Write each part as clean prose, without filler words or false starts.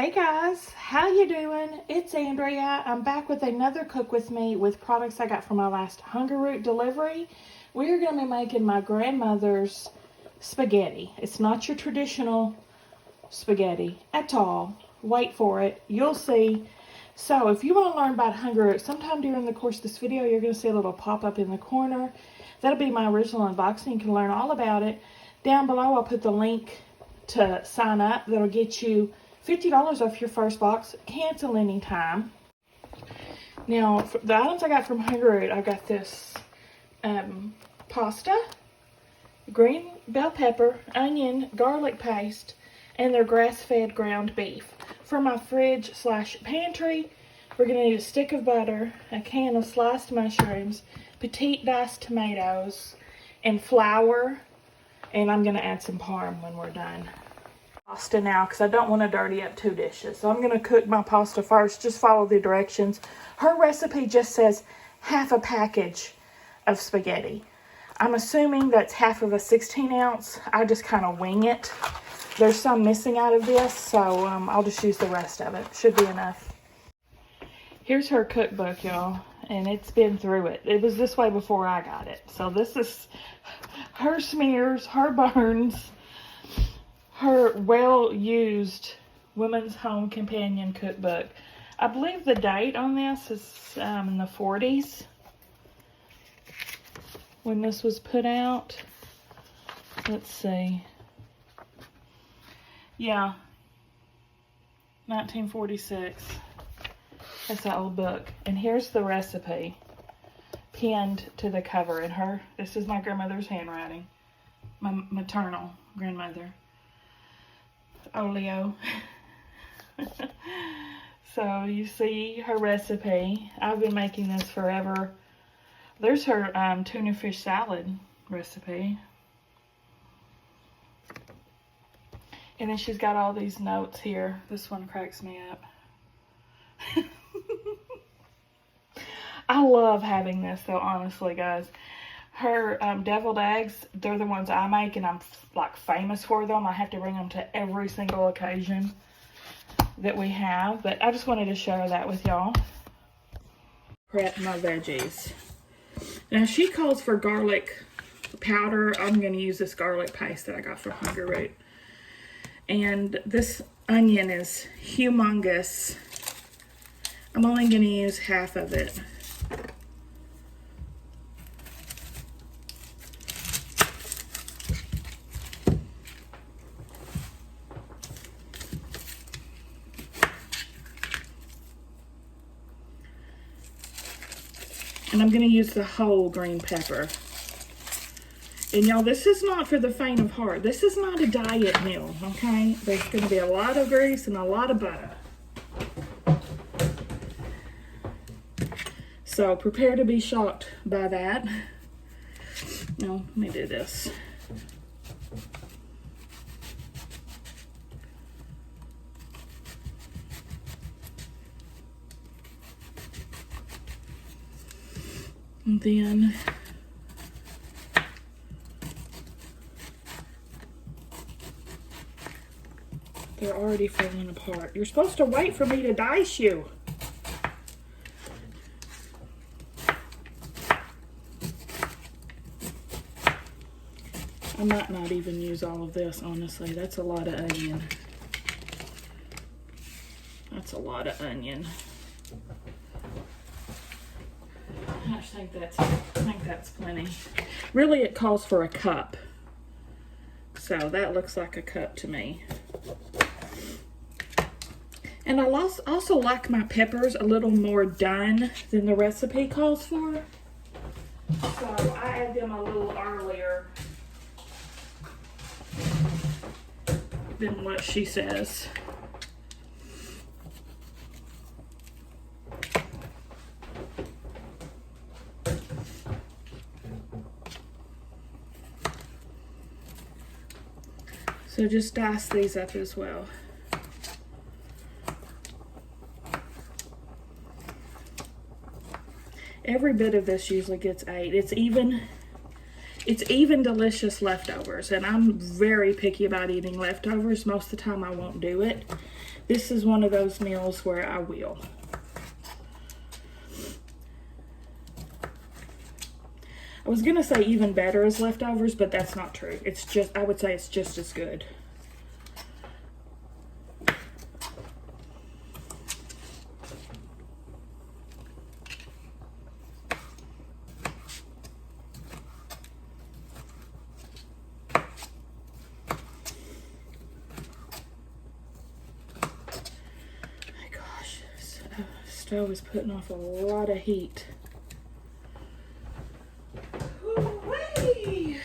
Hey guys, how you doing? It's Andrea. I'm back with another Cook With Me with products I got from my last Hunger Root delivery. We're going to be making my grandmother's spaghetti. It's not your traditional spaghetti at all. Wait for it. You'll see. So if you want to learn about Hunger Root, sometime during the course of this video, you're going to see a little pop-up in the corner. That'll be my original unboxing. You can learn all about it. Down below, I'll put the link to sign up. That'll get you $50 off your first box. Cancel anytime. Now, for the items I got from Hunger Root, I got this pasta, green bell pepper, onion, garlic paste, and their grass-fed ground beef. For my fridge/pantry, we're going to need a stick of butter, a can of sliced mushrooms, petite diced tomatoes, and flour. And I'm going to add some parm when we're done. Pasta now, because I don't want to dirty up 2 dishes. So I'm going to cook my pasta first. Just follow the directions. Her recipe just says half a package of spaghetti. I'm assuming that's half of a 16 ounce. I just kind of wing it. There's some missing out of this, so I'll just use the rest of it. Should be enough. Here's her cookbook, y'all, and it's been through it. It was this way before I got it. So this is her smears, her burns, her well-used Women's Home Companion Cookbook. I believe the date on this is in the 40s when this was put out. Let's see. Yeah, 1946. That's an old book. And here's the recipe pinned to the cover. And this is my grandmother's handwriting. My maternal grandmother. Oleo. So you see her recipe. I've been making this forever. There's her tuna fish salad recipe. And then she's got all these notes here. This one cracks me up. I love having this though, honestly, guys. Her deviled eggs, they're the ones I make, and I'm like famous for them. I have to bring them to every single occasion that we have, but I just wanted to share that with y'all. Prep my veggies. Now she calls for garlic powder. I'm going to use this garlic paste that I got from Hunger Root. And this onion is humongous. I'm only going to use half of it. And I'm going to use the whole green pepper. And y'all, this is not for the faint of heart. This is not a diet meal, okay? There's going to be a lot of grease and a lot of butter. So prepare to be shocked by that. Now, let me do this. And then they're already falling apart. You're supposed to wait for me to dice you. I might not even use all of this, honestly. That's a lot of onion. That's a lot of onion. I think that's plenty. Really, it calls for a cup. So that looks like a cup to me. And I also like my peppers a little more done than the recipe calls for. So I add them a little earlier than what she says. So just dice these up as well. Every bit of this usually gets 8. It's even It's even delicious leftovers, and I'm very picky about eating leftovers. Most of the time I won't do it. This is one of those meals where I will. I was gonna say even better as leftovers, but that's not true. It's just, I would say it's just as good. Stove is putting off a lot of heat. Ooh-wee.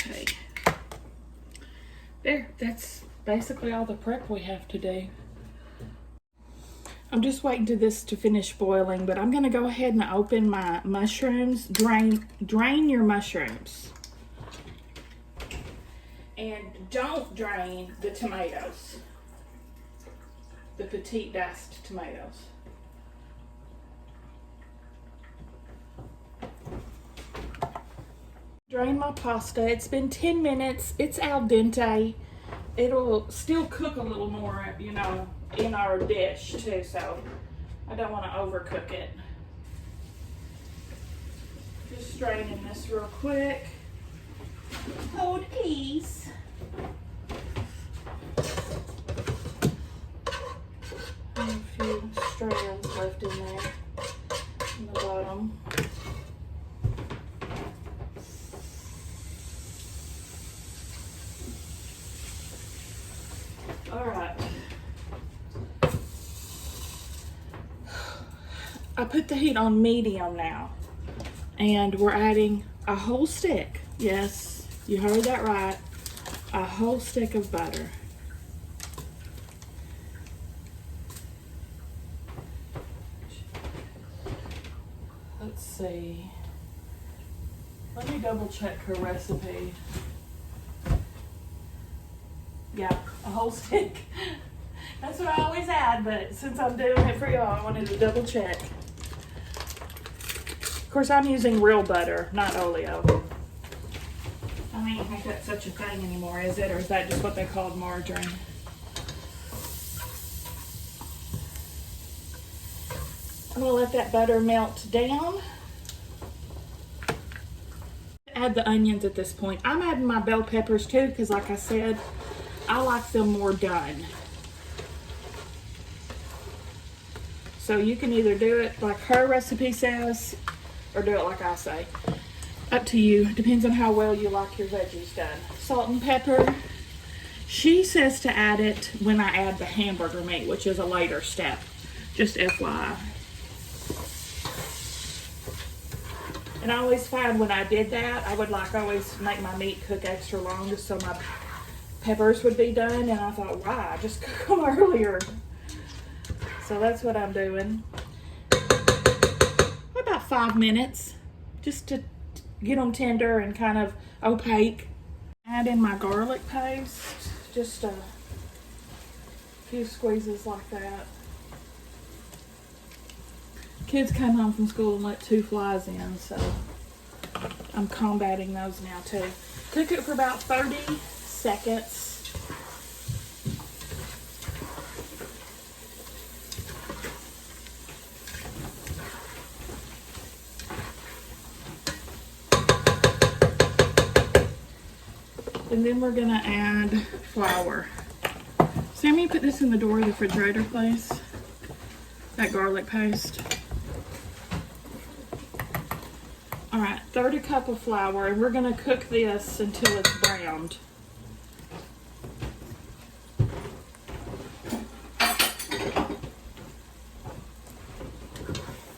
Okay. There, that's basically all the prep we have to do. I'm just waiting for this to finish boiling, but I'm gonna go ahead and open my mushrooms. Drain your mushrooms. And don't drain the tomatoes. The petite diced tomatoes. Drain my pasta. It's been 10 minutes. It's al dente. It'll still cook a little more, you know, in our dish too, so I don't want to overcook it. Just straining this real quick. Hold, please. A few strands left in there, in the bottom. All right. I put the heat on medium now, and we're adding a whole stick. Yes, you heard that right. A whole stick of butter. Let's see. Let me double check her recipe. Yeah, a whole stick. That's what I always add, but since I'm doing it for y'all, I wanted to double check. Of course, I'm using real butter, not oleo. I don't even think that's such a thing anymore, is it? Or is that just what they called margarine? I'm gonna let that butter melt down. Add the onions at this point. I'm adding my bell peppers too, because like I said, I like them more done. So you can either do it like her recipe says, or do it like I say. Up to you. Depends on how well you like your veggies done. Salt and pepper. She says to add it when I add the hamburger meat, which is a later step. Just FYI. And I always find when I did that, I would like always make my meat cook extra long just so my peppers would be done. And I thought, why? Just cook them earlier. So that's what I'm doing. About 5 minutes, just to get them tender and kind of opaque. Add in my garlic paste, just a few squeezes like that. Kids come home from school and let 2 flies in, so I'm combating those now too. Cook it for about 30 seconds. And then we're gonna add flour. Sammy, put this in the door of the refrigerator, please. That garlic paste. All right, 1/3 cup of flour, and we're gonna cook this until it's browned.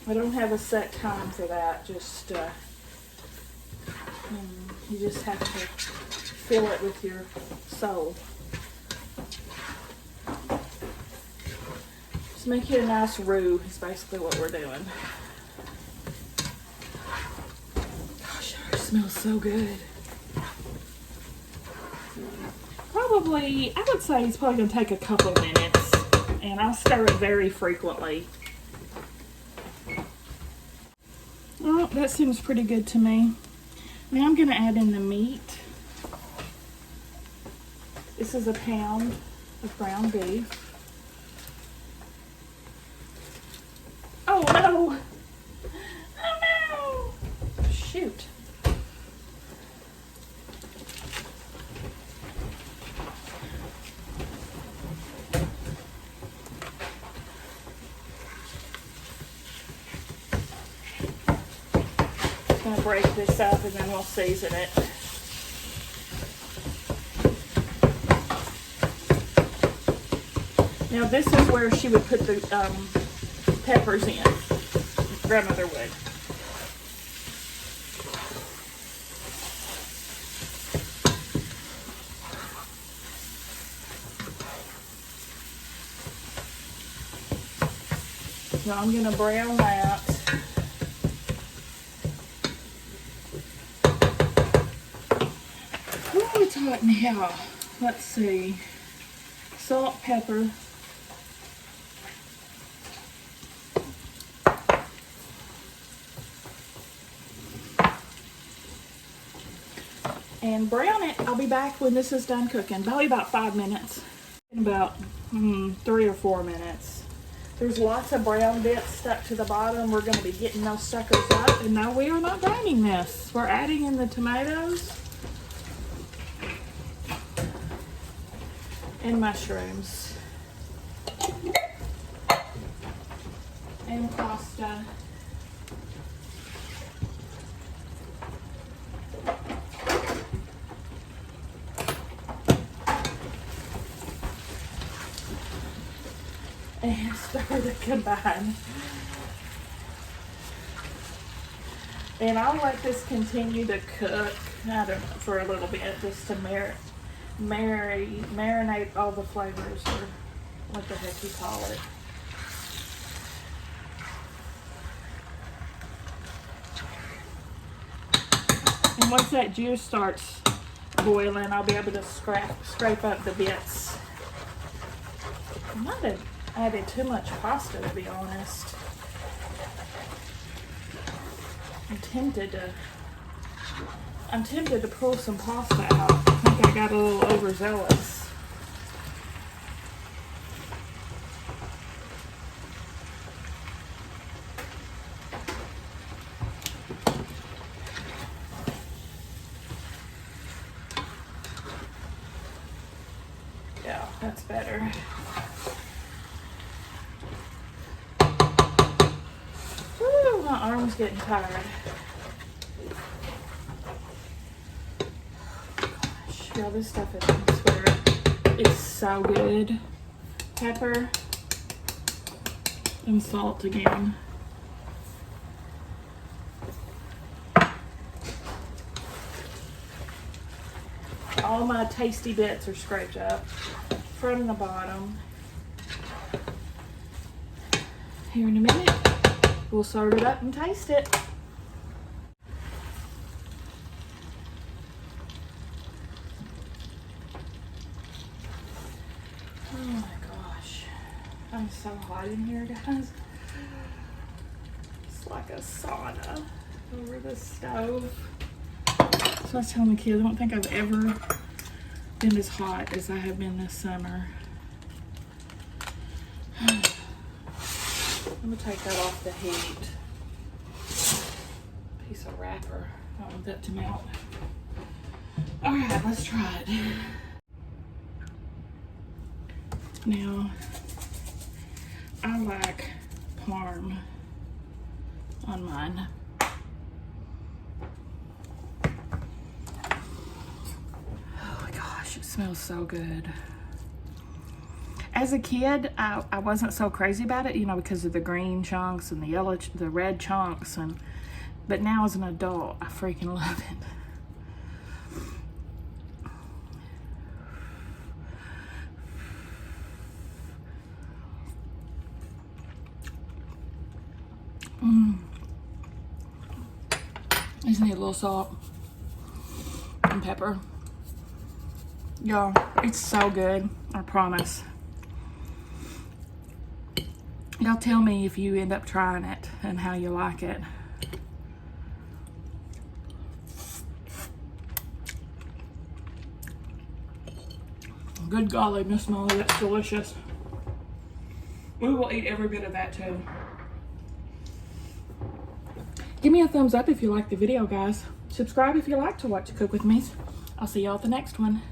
I don't have a set time for that. Just you just have to fill it with your soul. Just make it a nice roux is basically what we're doing. Gosh, it smells so good. Probably, I would say it's probably going to take a couple minutes, and I'll stir it very frequently. Oh, that seems pretty good to me. Now I'm going to add in the meat. This is a pound of ground beef. Oh no! Oh no! Shoot. I'm going to break this up and then we'll season it. Now this is where she would put the peppers in. Grandmother would. So I'm going to brown that. Oh, it's hot now. Let's see. Salt, pepper. And brown it. I'll be back when this is done cooking. Probably about 5 minutes. In about 3 or 4 minutes. There's lots of brown bits stuck to the bottom. We're going to be getting those suckers up. And now we are not draining this. We're adding in the tomatoes and mushrooms and pasta. And stir to combine. And I'll let this continue to cook, I don't know, for a little bit, just to marinate all the flavors, or what the heck you call it. And once that juice starts boiling, I'll be able to scrape up the bits. I might have added too much pasta, to be honest. I'm tempted to pull some pasta out. I think I got a little overzealous. Yeah, that's better. Woo, my arm's getting tired. Gosh, yeah, this stuff is, I swear, it's so good. Pepper and salt again. All my tasty bits are scraped up from the bottom. Here in a minute, we'll sort it up and taste it. Oh my gosh. I'm so hot in here, guys. It's like a sauna over the stove. So I was telling the kids, I don't think I've ever been as hot as I have been this summer. I'm gonna take that off the heat. Piece of wrapper. I don't want that to melt. All right, let's try it. Now, I like parm on mine. Oh my gosh, it smells so good. As a kid, I wasn't so crazy about it, you know, because of the green chunks and the red chunks, but now as an adult, I freaking love it. Just need a little salt and pepper. Y'all, it's so good, I promise. Y'all tell me if you end up trying it and how you like it. Good golly, Miss Molly, that's delicious. We will eat every bit of that too. Give me a thumbs up if you like the video, guys. Subscribe if you like to watch Cook with Me. I'll see y'all at the next one.